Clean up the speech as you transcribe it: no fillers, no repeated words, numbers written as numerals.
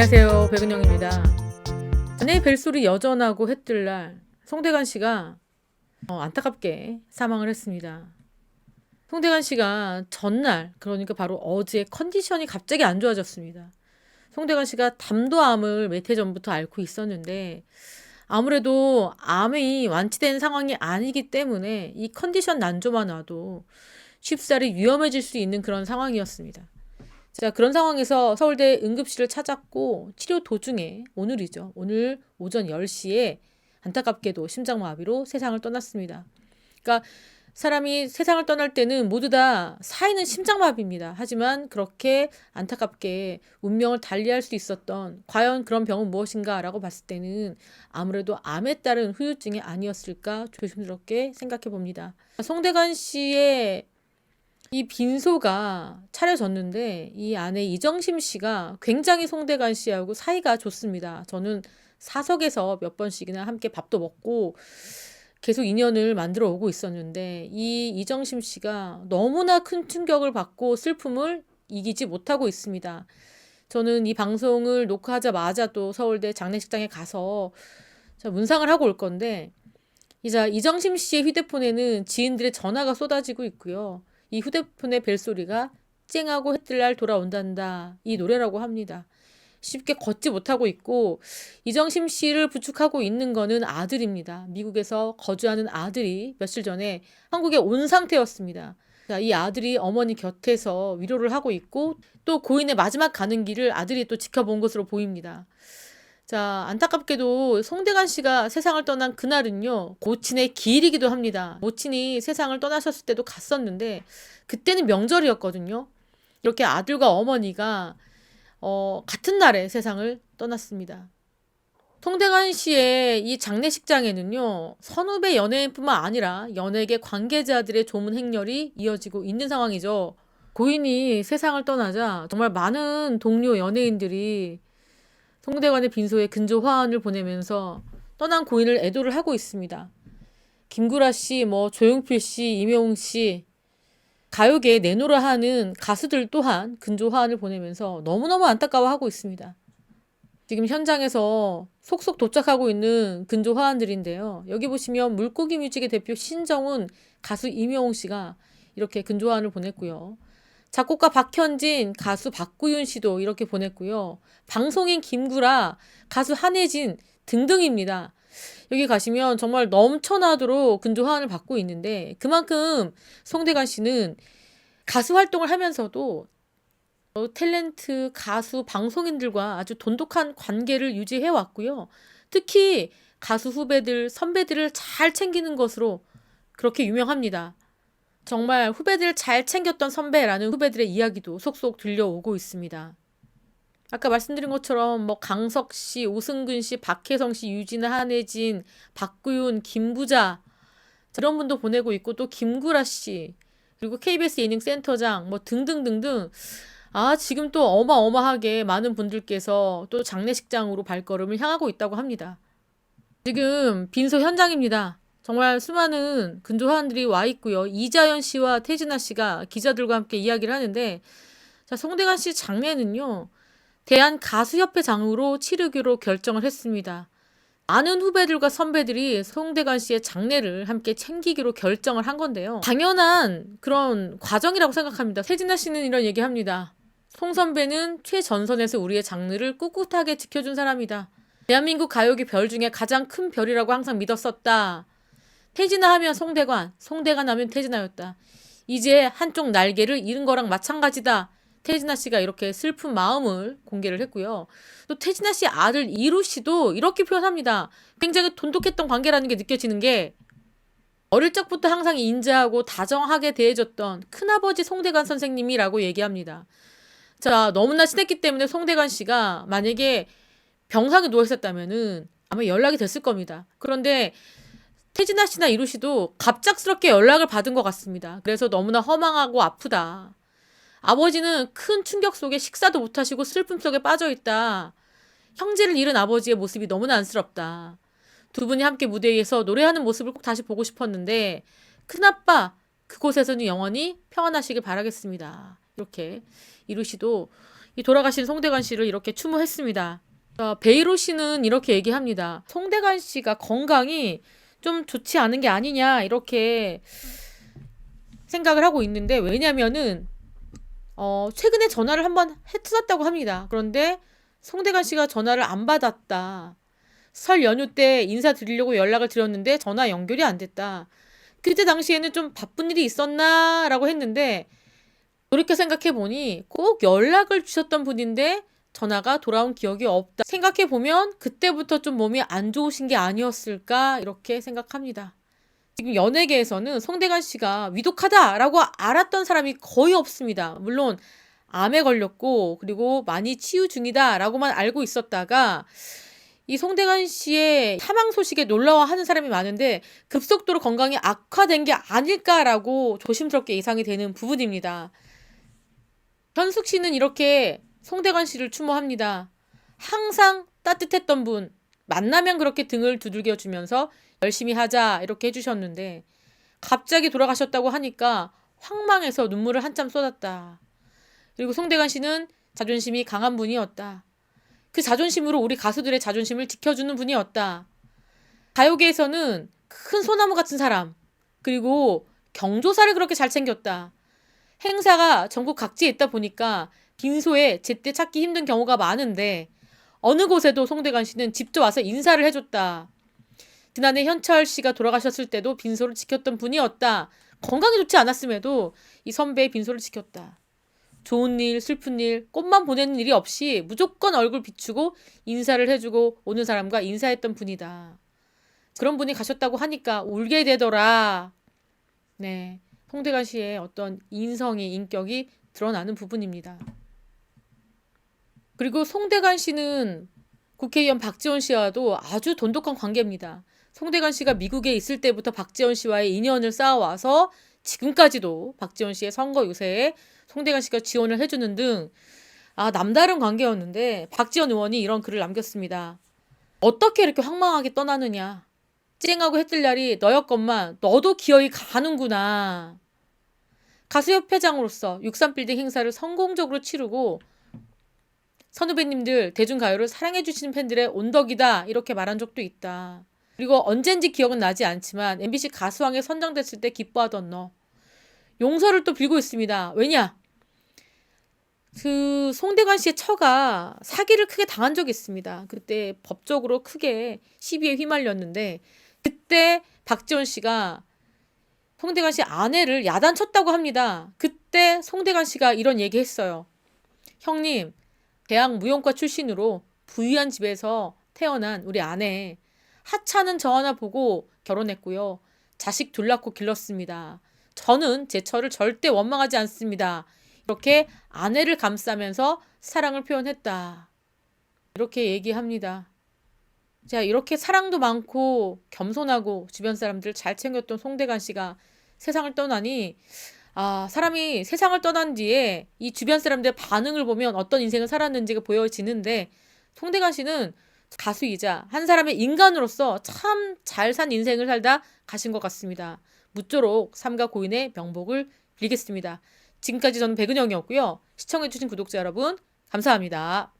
안녕하세요, 백은영입니다. 아내의 벨소리 여전하고 해뜰 날 송대관 씨가 안타깝게 사망을 했습니다. 송대관 씨가 전날, 그러니까 바로 어제 컨디션이 갑자기 안 좋아졌습니다. 송대관 씨가 담도암을 몇 해 전부터 앓고 있었는데 아무래도 암이 완치된 상황이 아니기 때문에 이 컨디션 난조만 와도 쉽사리 위험해질 수 있는 그런 상황이었습니다. 자, 그런 상황에서 서울대 응급실을 찾았고 치료 도중에 오늘이죠. 오늘 오전 10시에 안타깝게도 심장마비로 세상을 떠났습니다. 그러니까 사람이 세상을 떠날 때는 모두 다 사인은 심장마비입니다. 하지만 그렇게 안타깝게 운명을 달리할 수 있었던 과연 그런 병은 무엇인가라고 봤을 때는 아무래도 암에 따른 후유증이 아니었을까 조심스럽게 생각해 봅니다. 송대관 씨의 이 빈소가 차려졌는데 이 안에 이정심 씨가 굉장히 송대관 씨하고 사이가 좋습니다. 저는 사석에서 몇 번씩이나 함께 밥도 먹고 계속 인연을 만들어 오고 있었는데 이 이정심 씨가 너무나 큰 충격을 받고 슬픔을 이기지 못하고 있습니다. 저는 이 방송을 녹화하자마자 또 서울대 장례식장에 가서 문상을 하고 올 건데 이정심 씨의 휴대폰에는 지인들의 전화가 쏟아지고 있고요. 이 휴대폰의 벨소리가 쨍하고 해뜰 날 돌아온단다. 이 노래라고 합니다. 쉽게 걷지 못하고 있고 이정심 씨를 부축하고 있는 거는 아들입니다. 미국에서 거주하는 아들이 며칠 전에 한국에 온 상태였습니다. 자, 이 아들이 어머니 곁에서 위로를 하고 있고 또 고인의 마지막 가는 길을 아들이 또 지켜본 것으로 보입니다. 자, 안타깝게도 송대관 씨가 세상을 떠난 그날은요, 모친의 기일이기도 합니다. 모친이 세상을 떠나셨을 때도 갔었는데, 그때는 명절이었거든요. 이렇게 아들과 어머니가, 같은 날에 세상을 떠났습니다. 송대관 씨의 이 장례식장에는요, 선후배 연예인뿐만 아니라 연예계 관계자들의 조문 행렬이 이어지고 있는 상황이죠. 고인이 세상을 떠나자 정말 많은 동료 연예인들이 송대관의 빈소에 근조 화환을 보내면서 떠난 고인을 애도를 하고 있습니다. 김구라 씨, 조용필 씨, 임영웅 씨, 가요계에 내노라 하는 가수들 또한 근조 화환을 보내면서 너무너무 안타까워하고 있습니다. 지금 현장에서 속속 도착하고 있는 근조 화환들인데요. 여기 보시면 물고기 뮤직의 대표 신정훈, 가수 임영웅 씨가 이렇게 근조 화환을 보냈고요. 작곡가 박현진, 가수 박구윤 씨도 이렇게 보냈고요. 방송인 김구라, 가수 한혜진 등등입니다. 여기 가시면 정말 넘쳐나도록 근조 화환을 받고 있는데 그만큼 송대관 씨는 가수 활동을 하면서도 탤런트, 가수, 방송인들과 아주 돈독한 관계를 유지해 왔고요. 특히 가수 후배들, 선배들을 잘 챙기는 것으로 그렇게 유명합니다. 정말 후배들을 잘 챙겼던 선배라는 후배들의 이야기도 속속 들려오고 있습니다. 아까 말씀드린 것처럼 강석 씨, 오승근 씨, 박혜성 씨, 유진아, 한혜진, 박구윤, 김부자 이런 분도 보내고 있고 또 김구라 씨 그리고 KBS 예능센터장 등등등등 지금 또 어마어마하게 많은 분들께서 또 장례식장으로 발걸음을 향하고 있다고 합니다. 지금 빈소 현장입니다. 정말 수많은 근조화원들이 와 있고요. 이자연 씨와 태진아 씨가 기자들과 함께 이야기를 하는데 자, 송대관 씨 장례는요. 대한가수협회장으로 치르기로 결정을 했습니다. 많은 후배들과 선배들이 송대관 씨의 장례를 함께 챙기기로 결정을 한 건데요. 당연한 그런 과정이라고 생각합니다. 태진아 씨는 이런 얘기합니다. 송 선배는 최전선에서 우리의 장르를 꿋꿋하게 지켜준 사람이다. 대한민국 가요계 별 중에 가장 큰 별이라고 항상 믿었었다. 태진아 하면 송대관, 송대관 하면 태진아였다. 이제 한쪽 날개를 잃은 거랑 마찬가지다. 태진아 씨가 이렇게 슬픈 마음을 공개를 했고요. 또 태진아 씨 아들 이루 씨도 이렇게 표현합니다. 굉장히 돈독했던 관계라는 게 느껴지는 게 어릴 적부터 항상 인자하고 다정하게 대해줬던 큰아버지 송대관 선생님이라고 얘기합니다. 자, 너무나 친했기 때문에 송대관 씨가 만약에 병상에 누워있었다면은 아마 연락이 됐을 겁니다. 그런데 태진아 씨나 이루 씨도 갑작스럽게 연락을 받은 것 같습니다. 그래서 너무나 허망하고 아프다. 아버지는 큰 충격 속에 식사도 못하시고 슬픔 속에 빠져있다. 형제를 잃은 아버지의 모습이 너무나 안쓰럽다. 두 분이 함께 무대 위에서 노래하는 모습을 꼭 다시 보고 싶었는데 큰아빠 그곳에서는 영원히 평안하시길 바라겠습니다. 이렇게 이루 씨도 이 돌아가신 송대관 씨를 이렇게 추모했습니다. 베이로 씨는 이렇게 얘기합니다. 송대관 씨가 건강이 좀 좋지 않은 게 아니냐 이렇게 생각을 하고 있는데, 왜냐면은 최근에 전화를 한번 했었다고 합니다. 그런데 송대관 씨가 전화를 안 받았다. 설 연휴 때 인사드리려고 연락을 드렸는데 전화 연결이 안 됐다. 그때 당시에는 좀 바쁜 일이 있었나 라고 했는데, 그렇게 생각해 보니 꼭 연락을 주셨던 분인데 전화가 돌아온 기억이 없다. 생각해 보면 그때부터 좀 몸이 안 좋으신 게 아니었을까 이렇게 생각합니다. 지금 연예계에서는 송대관 씨가 위독하다라고 알았던 사람이 거의 없습니다. 물론 암에 걸렸고 그리고 많이 치유 중이다라고만 알고 있었다가, 이 송대관 씨의 사망 소식에 놀라워하는 사람이 많은데 급속도로 건강이 악화된 게 아닐까라고 조심스럽게 예상이 되는 부분입니다. 현숙 씨는 이렇게 송대관 씨를 추모합니다. 항상 따뜻했던 분, 만나면 그렇게 등을 두들겨 주면서 열심히 하자 이렇게 해주셨는데, 갑자기 돌아가셨다고 하니까 황망해서 눈물을 한참 쏟았다. 그리고 송대관 씨는 자존심이 강한 분이었다. 그 자존심으로 우리 가수들의 자존심을 지켜주는 분이었다. 가요계에서는 큰 소나무 같은 사람, 그리고 경조사를 그렇게 잘 챙겼다. 행사가 전국 각지에 있다 보니까 빈소에 제때 찾기 힘든 경우가 많은데 어느 곳에도 송대관 씨는 직접 와서 인사를 해줬다. 지난해 현철 씨가 돌아가셨을 때도 빈소를 지켰던 분이었다. 건강이 좋지 않았음에도 이 선배의 빈소를 지켰다. 좋은 일, 슬픈 일, 꽃만 보내는 일이 없이 무조건 얼굴 비추고 인사를 해주고 오는 사람과 인사했던 분이다. 그런 분이 가셨다고 하니까 울게 되더라. 네, 송대관 씨의 어떤 인성이, 인격이 드러나는 부분입니다. 그리고 송대관 씨는 국회의원 박지원 씨와도 아주 돈독한 관계입니다. 송대관 씨가 미국에 있을 때부터 박지원 씨와의 인연을 쌓아와서 지금까지도 박지원 씨의 선거 유세에 송대관 씨가 지원을 해주는 등 남다른 관계였는데, 박지원 의원이 이런 글을 남겼습니다. 어떻게 이렇게 황망하게 떠나느냐. 쨍하고 해뜰날이 너였건만 너도 기어이 가는구나. 가수협회장으로서 63빌딩 행사를 성공적으로 치르고 선후배님들 대중가요를 사랑해주시는 팬들의 온덕이다 이렇게 말한 적도 있다. 그리고 언젠지 기억은 나지 않지만 MBC 가수왕에 선정됐을 때 기뻐하던 너. 용서를 또 빌고 있습니다. 왜냐? 그 송대관 씨의 처가 사기를 크게 당한 적이 있습니다. 그때 법적으로 크게 시비에 휘말렸는데, 그때 박지원 씨가 송대관 씨 아내를 야단쳤다고 합니다. 그때 송대관 씨가 이런 얘기 했어요. 형님, 대학 무용과 출신으로 부유한 집에서 태어난 우리 아내, 하찮은 저 하나 보고 결혼했고요. 자식 둘 낳고 길렀습니다. 저는 제 처를 절대 원망하지 않습니다. 이렇게 아내를 감싸면서 사랑을 표현했다. 이렇게 얘기합니다. 자, 이렇게 사랑도 많고 겸손하고 주변 사람들 잘 챙겼던 송대관 씨가 세상을 떠나니, 사람이 세상을 떠난 뒤에 이 주변 사람들의 반응을 보면 어떤 인생을 살았는지가 보여지는데, 송대관 씨는 가수이자 한 사람의 인간으로서 참 잘 산 인생을 살다 가신 것 같습니다. 무쪼록 삼가 고인의 명복을 빌겠습니다. 지금까지 저는 백은영이었고요. 시청해주신 구독자 여러분 감사합니다.